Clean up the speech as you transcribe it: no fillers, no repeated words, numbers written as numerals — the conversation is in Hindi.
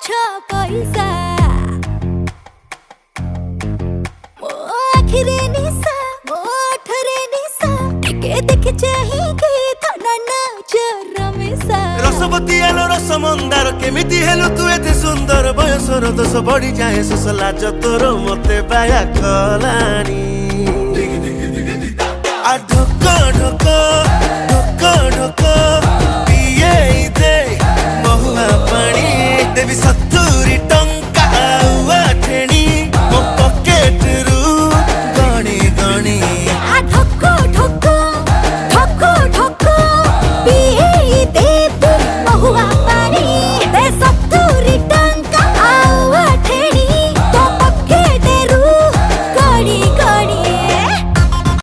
छ पैसा मो आखिरे निशा मो ओठरे निशा टिके देखि चाहिके थना नाच रमेशा रसवती आलो रस मंदार केमिति हेलु तू एते सुंदर बयसर दोष बढ़ी जाए सोस लाज तोर मते बाया कलानी आ ढोक ढोक